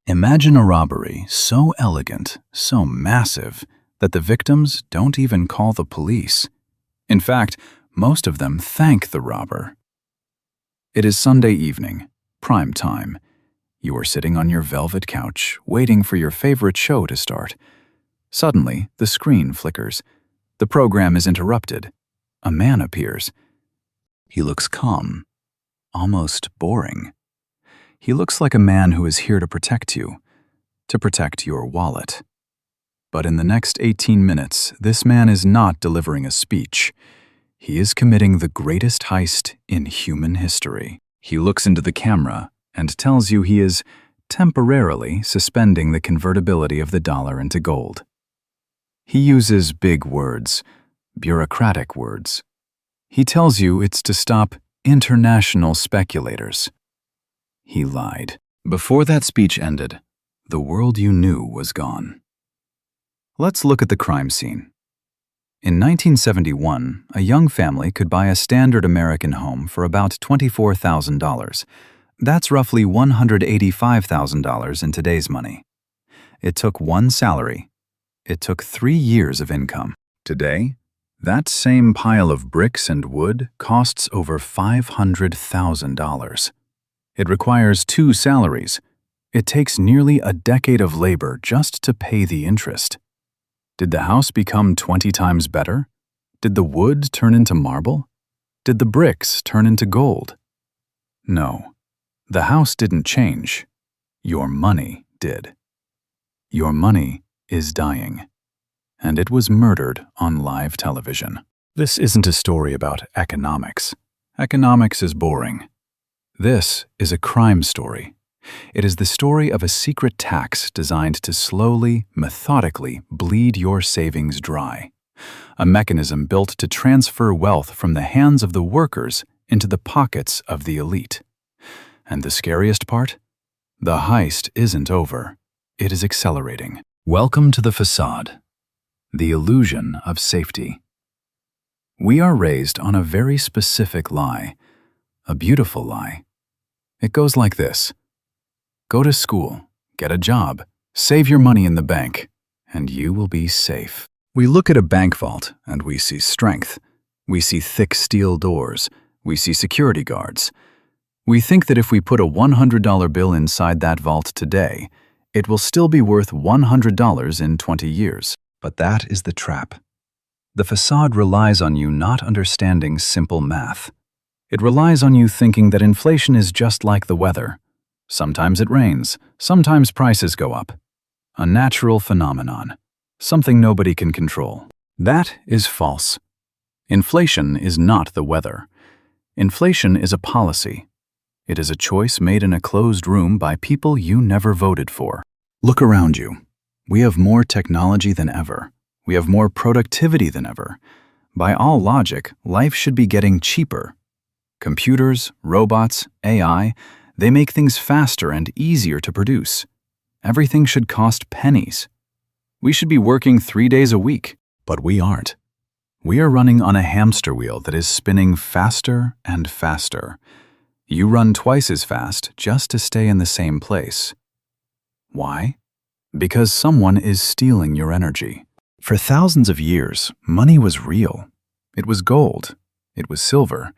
Imagine a robbery so elegant, so massive, that the victims don't even call the police. In fact, most of them thank the robber. It is Sunday evening, prime time. You are sitting on your velvet couch, waiting for your favorite show to start. Suddenly, the screen flickers. The program is interrupted. A man appears. He looks calm, almost boring. He looks like a man who is here to protect you, to protect your wallet. But in the next 18 minutes, this man is not delivering a speech. He is committing the greatest heist in human history. He looks into the camera and tells you he is temporarily suspending the convertibility of the dollar into gold. He uses big words, bureaucratic words. He tells you it's to stop international speculators. He lied. Before that speech ended, the world you knew was gone. Let's look at the crime scene. In 1971, a young family could buy a standard American home for about $24,000. That's roughly $185,000 in today's money. It took one salary. It took 3 years of income. Today, that same pile of bricks and wood costs over $500,000. It requires 2 salaries. It takes nearly a decade of labor just to pay the interest. Did the house become 20 times better? Did the wood turn into marble? Did the bricks turn into gold? No, the house didn't change. Your money did. Your money is dying, and it was murdered on live television. This isn't a story about economics. Economics is boring. This is a crime story. It is the story of a secret tax designed to slowly, methodically bleed your savings dry. A mechanism built to transfer wealth from the hands of the workers into the pockets of the elite. And the scariest part? The heist isn't over. It is accelerating. Welcome to the facade, the illusion of safety. We are raised on a very specific lie, a beautiful lie. It goes like this. Go to school, get a job, save your money in the bank, and you will be safe. We look at a bank vault and we see strength. We see thick steel doors. We see security guards. We think that if we put a $100 bill inside that vault today, it will still be worth $100 in 20 years. But that is the trap. The facade relies on you not understanding simple math. It relies on you thinking that inflation is just like the weather. Sometimes it rains, sometimes prices go up. A natural phenomenon, something nobody can control. That is false. Inflation is not the weather. Inflation is a policy. It is a choice made in a closed room by people you never voted for. Look around you. We have more technology than ever. We have more productivity than ever. By all logic, life should be getting cheaper. Computers, robots, AI, they make things faster and easier to produce. Everything should cost pennies. We should be working 3 days a week, but we aren't. We are running on a hamster wheel that is spinning faster and faster. You run twice as fast just to stay in the same place. Why? Because someone is stealing your energy. For thousands of years, money was real. It was gold. It was silver.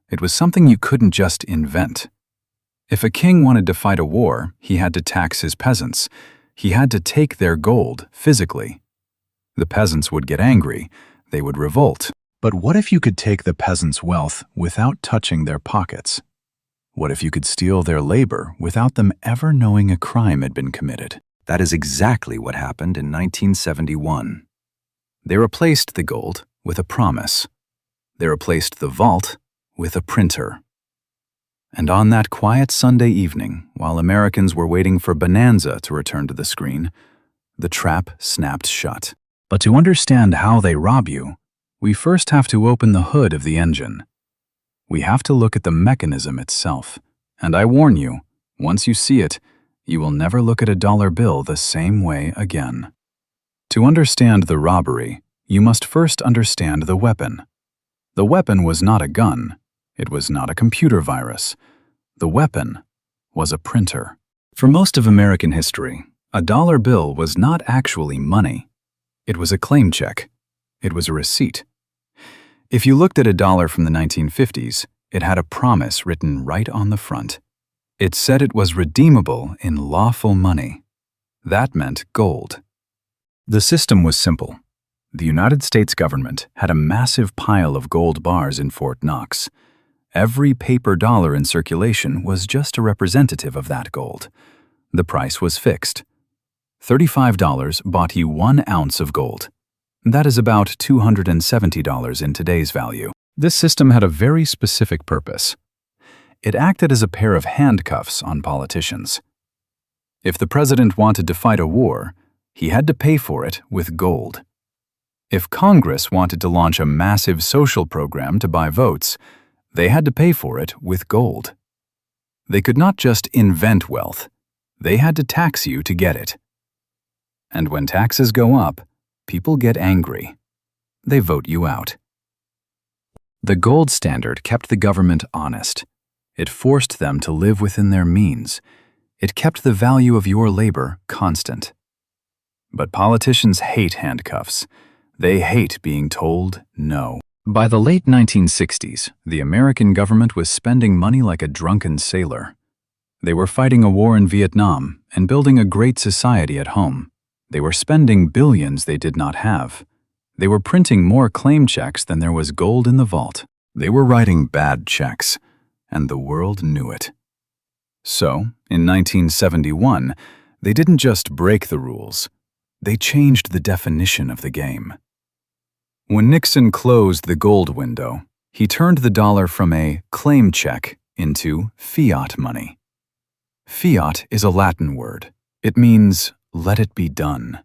It was something you couldn't just invent. If a king wanted to fight a war, he had to tax his peasants. He had to take their gold physically. The peasants would get angry. They would revolt. But what if you could take the peasants' wealth without touching their pockets? What if you could steal their labor without them ever knowing a crime had been committed? That is exactly what happened in 1971. They replaced the gold with a promise. They replaced the vault with a printer. And on that quiet Sunday evening, while Americans were waiting for Bonanza to return to the screen, the trap snapped shut. But to understand how they rob you, we first have to open the hood of the engine. We have to look at the mechanism itself. And I warn you, once you see it, you will never look at a dollar bill the same way again. To understand the robbery, you must first understand the weapon. The weapon was not a gun. It was not a computer virus. The weapon was a printer. For most of American history, a dollar bill was not actually money. It was a claim check. It was a receipt. If you looked at a dollar from the 1950s, it had a promise written right on the front. It said it was redeemable in lawful money. That meant gold. The system was simple. The United States government had a massive pile of gold bars in Fort Knox. Every paper dollar in circulation was just a representative of that gold. The price was fixed. $35 bought you 1 ounce of gold. That is about $270 in today's value. This system had a very specific purpose. It acted as a pair of handcuffs on politicians. If the president wanted to fight a war, he had to pay for it with gold. If Congress wanted to launch a massive social program to buy votes, they had to pay for it with gold. They could not just invent wealth. They had to tax you to get it. And when taxes go up, people get angry. They vote you out. The gold standard kept the government honest. It forced them to live within their means. It kept the value of your labor constant. But politicians hate handcuffs. They hate being told no. By the late 1960s, the American government was spending money like a drunken sailor. They were fighting a war in Vietnam and building a great society at home. They were spending billions they did not have. They were printing more claim checks than there was gold in the vault. They were writing bad checks, and the world knew it. So, in 1971, they didn't just break the rules. They changed the definition of the game. When Nixon closed the gold window, he turned the dollar from a claim check into fiat money. Fiat is a Latin word. It means, let it be done.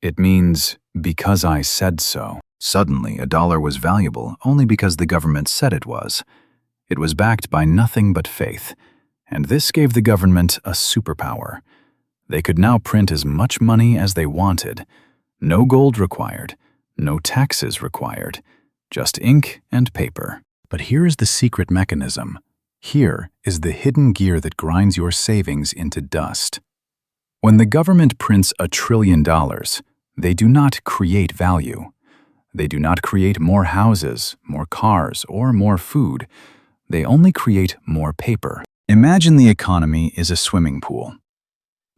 It means, because I said so. Suddenly, a dollar was valuable only because the government said it was. It was backed by nothing but faith, and this gave the government a superpower. They could now print as much money as they wanted. No gold required. No taxes required, just ink and paper. But here is the secret mechanism. Here is the hidden gear that grinds your savings into dust. When the government prints $1 trillion, they do not create value. They do not create more houses, more cars, or more food. They only create more paper. Imagine the economy is a swimming pool.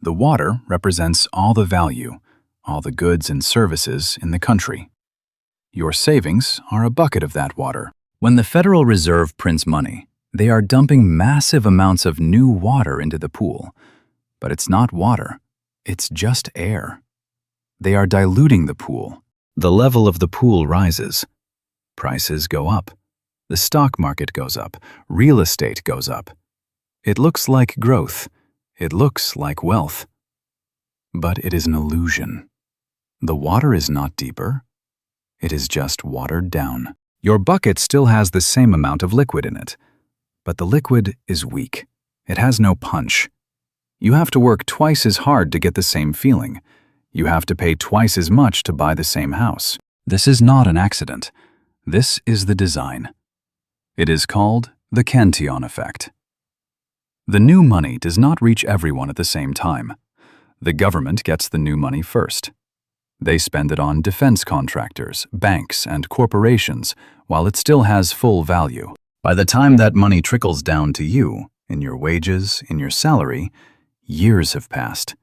The water represents all the value, all the goods and services in the country. Your savings are a bucket of that water. When the Federal Reserve prints money, they are dumping massive amounts of new water into the pool. But it's not water, it's just air. They are diluting the pool. The level of the pool rises. Prices go up. The stock market goes up. Real estate goes up. It looks like growth. It looks like wealth. But it is an illusion. The water is not deeper. It is just watered down. Your bucket still has the same amount of liquid in it, but the liquid is weak. It has no punch. You have to work twice as hard to get the same feeling. You have to pay twice as much to buy the same house. This is not an accident. This is the design. It is called the Cantillon effect. The new money does not reach everyone at the same time. The government gets the new money first. They spend it on defense contractors, banks, and corporations while it still has full value. By the time that money trickles down to you, in your wages, in your salary, years have passed.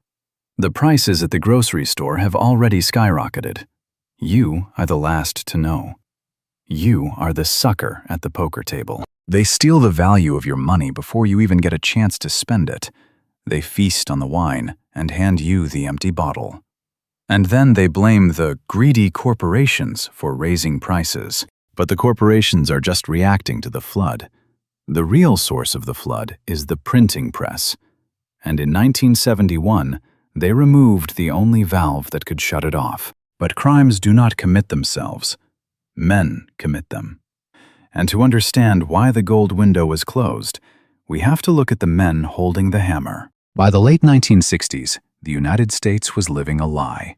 The prices at the grocery store have already skyrocketed. You are the last to know. You are the sucker at the poker table. They steal the value of your money before you even get a chance to spend it. They feast on the wine and hand you the empty bottle. And then they blame the greedy corporations for raising prices. But the corporations are just reacting to the flood. The real source of the flood is the printing press. And in 1971, they removed the only valve that could shut it off. But crimes do not commit themselves. Men commit them. And to understand why the gold window was closed, we have to look at the men holding the hammer. By the late 1960s, the United States was living a lie.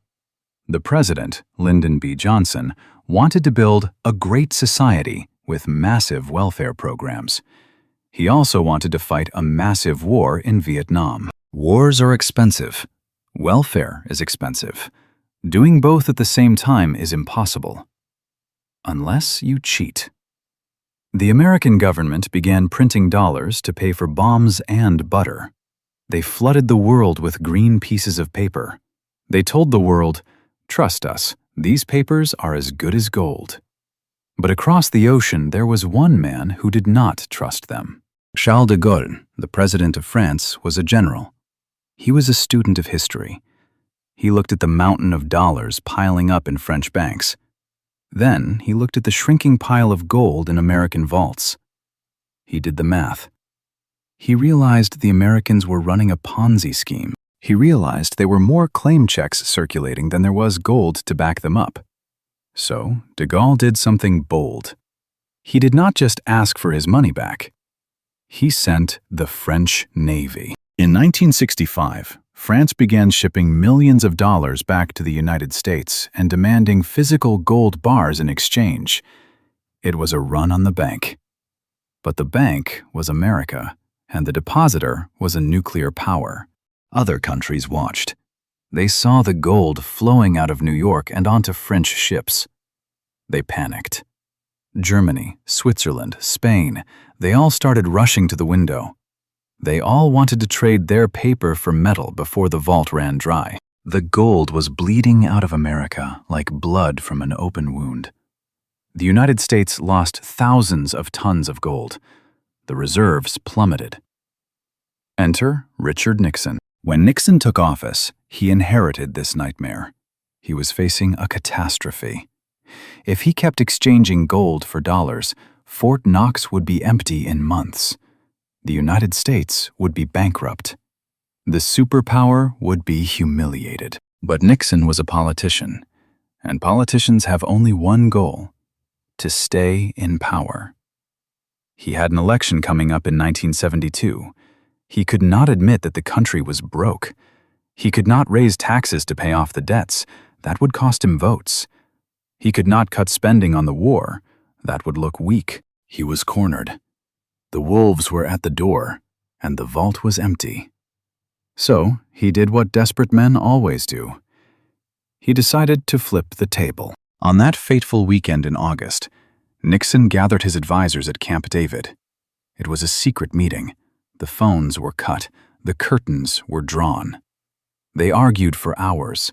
The president, Lyndon B. Johnson, wanted to build a great society with massive welfare programs. He also wanted to fight a massive war in Vietnam. Wars are expensive. Welfare is expensive. Doing both at the same time is impossible. Unless you cheat. The American government began printing dollars to pay for bombs and butter. They flooded the world with green pieces of paper. They told the world, "Trust us, these papers are as good as gold." But across the ocean there was one man who did not trust them. Charles de Gaulle, the president of France, was a general. He was a student of history. He looked at the mountain of dollars piling up in French banks. Then he looked at the shrinking pile of gold in American vaults. He did the math. He realized the Americans were running a Ponzi scheme. He realized there were more claim checks circulating than there was gold to back them up. So, de Gaulle did something bold. He did not just ask for his money back. He sent the French Navy. In 1965, France began shipping millions of dollars back to the United States and demanding physical gold bars in exchange. It was a run on the bank. But the bank was America, and the depositor was a nuclear power. Other countries watched. They saw the gold flowing out of New York and onto French ships. They panicked. Germany, Switzerland, Spain, they all started rushing to the window. They all wanted to trade their paper for metal before the vault ran dry. The gold was bleeding out of America like blood from an open wound. The United States lost thousands of tons of gold. The reserves plummeted. Enter Richard Nixon. When Nixon took office, he inherited this nightmare. He was facing a catastrophe. If he kept exchanging gold for dollars, Fort Knox would be empty in months. The United States would be bankrupt. The superpower would be humiliated. But Nixon was a politician, and politicians have only one goal: to stay in power. He had an election coming up in 1972. He could not admit that the country was broke. He could not raise taxes to pay off the debts. That would cost him votes. He could not cut spending on the war. That would look weak. He was cornered. The wolves were at the door, and the vault was empty. So he did what desperate men always do. He decided to flip the table. On that fateful weekend in August, Nixon gathered his advisors at Camp David. It was a secret meeting. The phones were cut. The curtains were drawn. They argued for hours,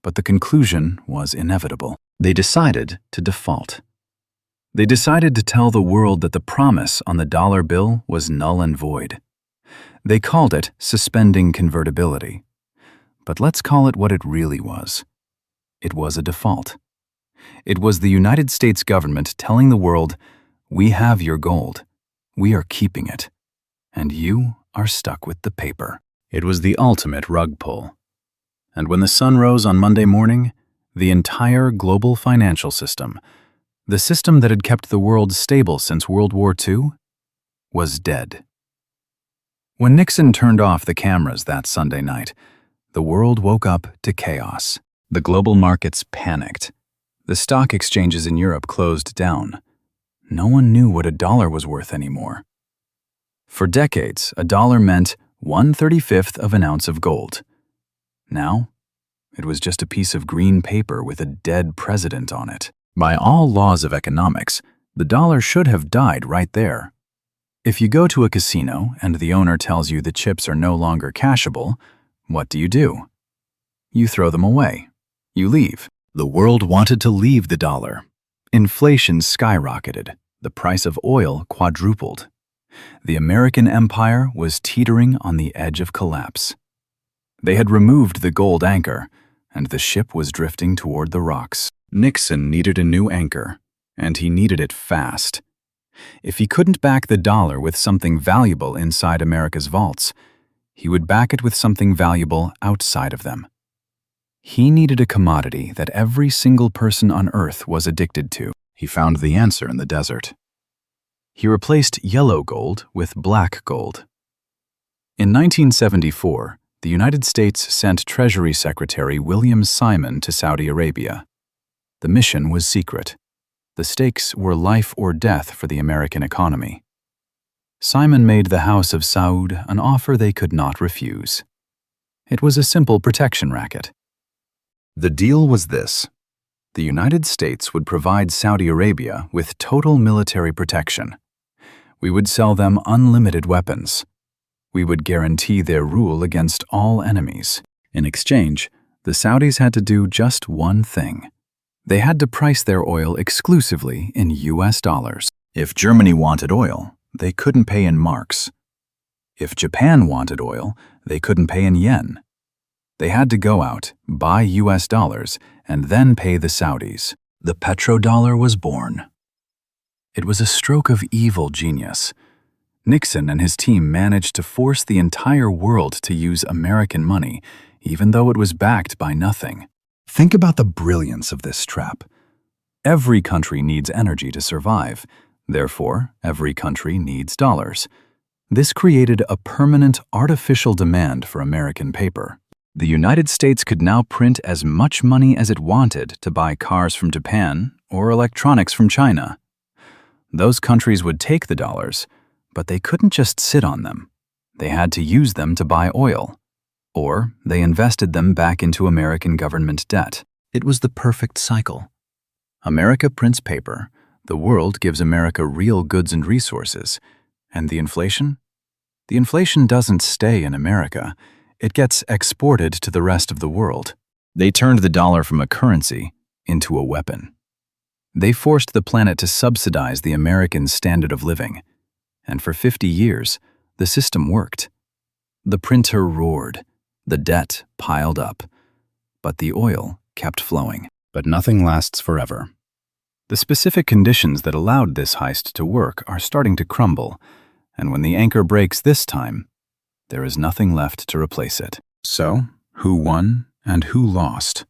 but the conclusion was inevitable. They decided to default. They decided to tell the world that the promise on the dollar bill was null and void. They called it suspending convertibility. But let's call it what it really was. It was a default. It was the United States government telling the world, "We have your gold. We are keeping it. And you are stuck with the paper." It was the ultimate rug pull. And when the sun rose on Monday morning, the entire global financial system, the system that had kept the world stable since World War II, was dead. When Nixon turned off the cameras that Sunday night, the world woke up to chaos. The global markets panicked. The stock exchanges in Europe closed down. No one knew what a dollar was worth anymore. For decades, a dollar meant 1/35 of an ounce of gold. Now, it was just a piece of green paper with a dead president on it. By all laws of economics, the dollar should have died right there. If you go to a casino and the owner tells you the chips are no longer cashable, what do? You throw them away. You leave. The world wanted to leave the dollar. Inflation skyrocketed. The price of oil quadrupled. The American empire was teetering on the edge of collapse. They had removed the gold anchor, and the ship was drifting toward the rocks. Nixon needed a new anchor, and he needed it fast. If he couldn't back the dollar with something valuable inside America's vaults, he would back it with something valuable outside of them. He needed a commodity that every single person on Earth was addicted to. He found the answer in the desert. He replaced yellow gold with black gold. In 1974, the United States sent Treasury Secretary William Simon to Saudi Arabia. The mission was secret. The stakes were life or death for the American economy. Simon made the House of Saud an offer they could not refuse. It was a simple protection racket. The deal was this. The United States would provide Saudi Arabia with total military protection. We would sell them unlimited weapons. We would guarantee their rule against all enemies. In exchange, the Saudis had to do just one thing. They had to price their oil exclusively in US dollars. If Germany wanted oil, they couldn't pay in marks. If Japan wanted oil, they couldn't pay in yen. They had to go out, buy US dollars, and then pay the Saudis. The petrodollar was born. It was a stroke of evil genius. Nixon and his team managed to force the entire world to use American money, even though it was backed by nothing. Think about the brilliance of this trap. Every country needs energy to survive. Therefore, every country needs dollars. This created a permanent artificial demand for American paper. The United States could now print as much money as it wanted to buy cars from Japan or electronics from China. Those countries would take the dollars, but they couldn't just sit on them. They had to use them to buy oil. Or they invested them back into American government debt. It was the perfect cycle. America prints paper, the world gives America real goods and resources. And the inflation? The inflation doesn't stay in America. It gets exported to the rest of the world. They turned the dollar from a currency into a weapon. They forced the planet to subsidize the American standard of living. And for 50 years, the system worked. The printer roared. The debt piled up. But the oil kept flowing. But nothing lasts forever. The specific conditions that allowed this heist to work are starting to crumble, and when the anchor breaks this time, there is nothing left to replace it. So, who won and who lost?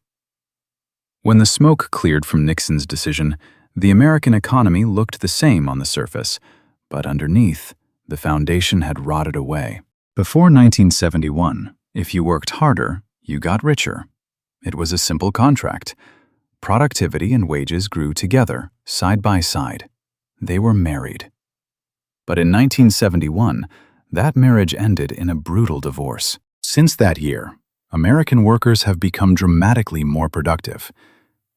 When the smoke cleared from Nixon's decision, the American economy looked the same on the surface, but underneath, the foundation had rotted away. Before 1971, if you worked harder, you got richer. It was a simple contract. Productivity and wages grew together, side by side. They were married. But in 1971, that marriage ended in a brutal divorce. Since that year, American workers have become dramatically more productive.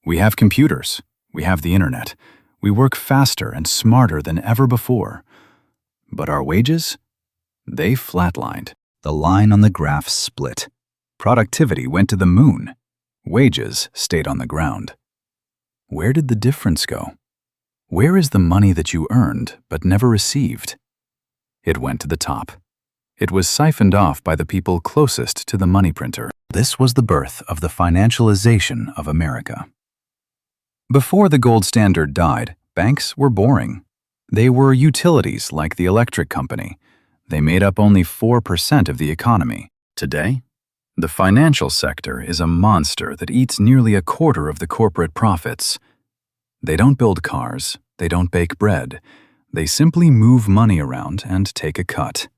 We have computers. We have the internet. We work faster and smarter than ever before. But our wages? They flatlined. The line on the graph split. Productivity went to the moon. Wages stayed on the ground. Where did the difference go? Where is the money that you earned but never received? It went to the top. It was siphoned off by the people closest to the money printer. This was the birth of the financialization of America. Before the gold standard died, banks were boring. They were utilities like the electric company. They made up only 4% of the economy. Today, the financial sector is a monster that eats nearly a quarter of the corporate profits. They don't build cars, they don't bake bread. They simply move money around and take a cut.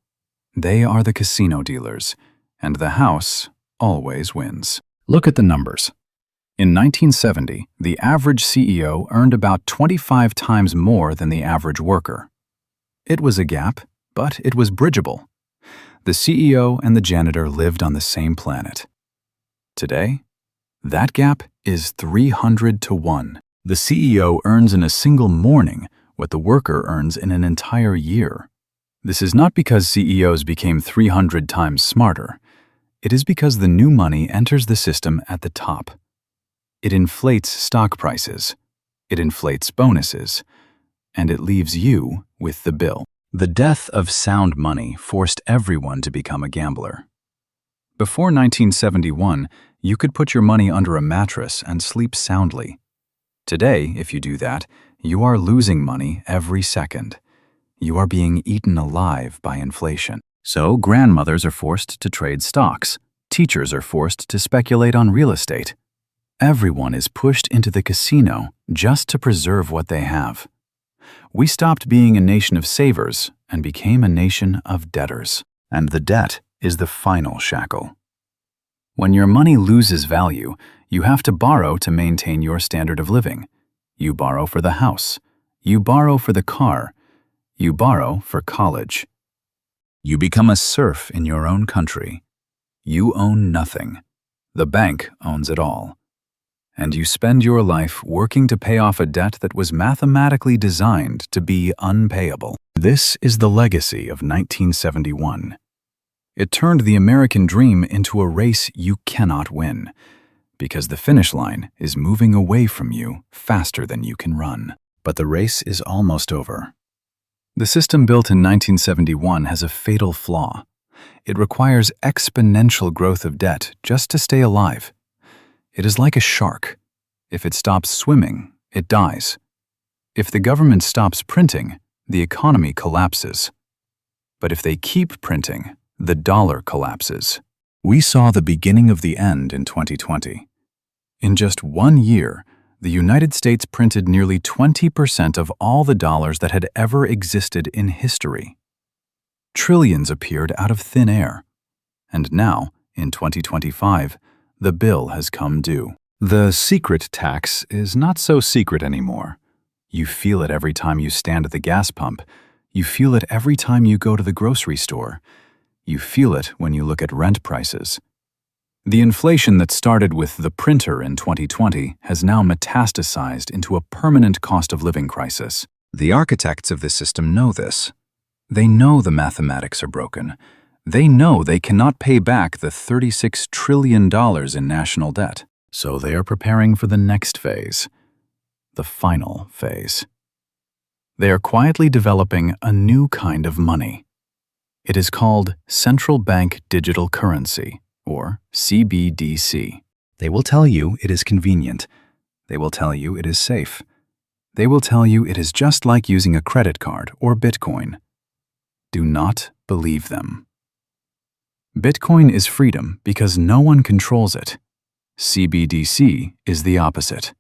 They are the casino dealers, and the house always wins. Look at the numbers. In 1970, the average CEO earned about 25 times more than the average worker. It was a gap, but it was bridgeable. The CEO and the janitor lived on the same planet. Today, that gap is 300 to 1. The CEO earns in a single morning what the worker earns in an entire year. This is not because CEOs became 300 times smarter. It is because the new money enters the system at the top. It inflates stock prices, it inflates bonuses, and it leaves you with the bill. The death of sound money forced everyone to become a gambler. Before 1971, you could put your money under a mattress and sleep soundly. Today, if you do that, you are losing money every second. You are being eaten alive by inflation. So grandmothers are forced to trade stocks. Teachers are forced to speculate on real estate. Everyone is pushed into the casino just to preserve what they have. We stopped being a nation of savers and became a nation of debtors. And the debt is the final shackle. When your money loses value, you have to borrow to maintain your standard of living. You borrow for the house. You borrow for the car. You borrow for college. You become a serf in your own country. You own nothing. The bank owns it all. And you spend your life working to pay off a debt that was mathematically designed to be unpayable. This is the legacy of 1971. It turned the American dream into a race you cannot win, because the finish line is moving away from you faster than you can run. But the race is almost over. The system built in 1971 has a fatal flaw. It requires exponential growth of debt just to stay alive. It is like a shark. If it stops swimming, it dies. If the government stops printing, the economy collapses. But if they keep printing, the dollar collapses. We saw the beginning of the end in 2020. In just 1 year, the United States printed nearly 20% of all the dollars that had ever existed in history. Trillions appeared out of thin air. And now, in 2025, the bill has come due. The secret tax is not so secret anymore. You feel it every time you stand at the gas pump. You feel it every time you go to the grocery store. You feel it when you look at rent prices. The inflation that started with the printer in 2020 has now metastasized into a permanent cost of living crisis. The architects of this system know this. They know the mathematics are broken. They know they cannot pay back the $36 trillion in national debt. So they are preparing for the next phase, the final phase. They are quietly developing a new kind of money. It is called Central Bank Digital Currency, or CBDC. They will tell you it is convenient. They will tell you it is safe. They will tell you it is just like using a credit card or Bitcoin. Do not believe them. Bitcoin is freedom because no one controls it. CBDC is the opposite.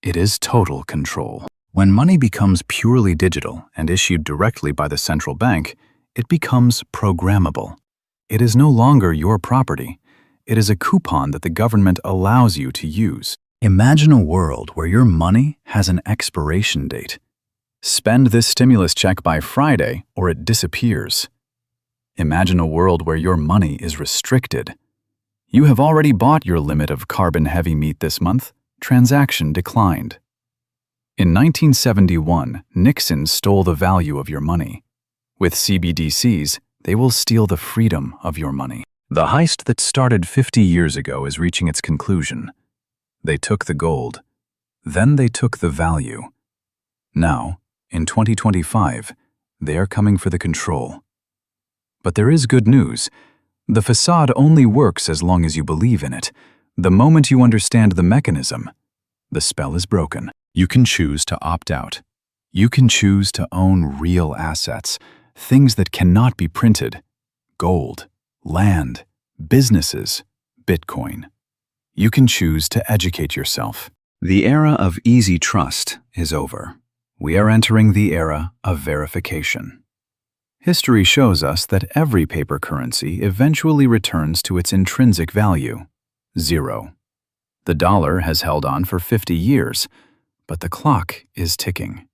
It is total control. When money becomes purely digital and issued directly by the central bank, it becomes programmable. It is no longer your property. It is a coupon that the government allows you to use. Imagine a world where your money has an expiration date. Spend this stimulus check by Friday or it disappears. Imagine a world where your money is restricted. You have already bought your limit of carbon-heavy meat this month. Transaction declined. In 1971, Nixon stole the value of your money. With CBDCs, they will steal the freedom of your money. The heist that started 50 years ago is reaching its conclusion. They took the gold. Then they took the value. Now, in 2025, they are coming for the control. But there is good news. The facade only works as long as you believe in it. The moment you understand the mechanism, the spell is broken. You can choose to opt out. You can choose to own real assets, things that cannot be printed. Gold, land, businesses, Bitcoin. You can choose to educate yourself. The era of easy trust is over. We are entering the era of verification. History shows us that every paper currency eventually returns to its intrinsic value, zero. The dollar has held on for 50 years, but the clock is ticking.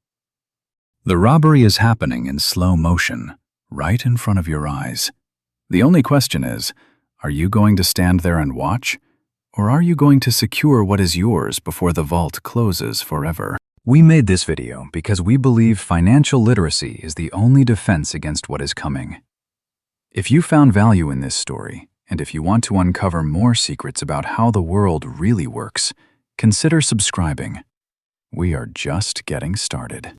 The robbery is happening in slow motion, right in front of your eyes. The only question is, are you going to stand there and watch? Or are you going to secure what is yours before the vault closes forever? We made this video because we believe financial literacy is the only defense against what is coming. If you found value in this story, and if you want to uncover more secrets about how the world really works, consider subscribing. We are just getting started.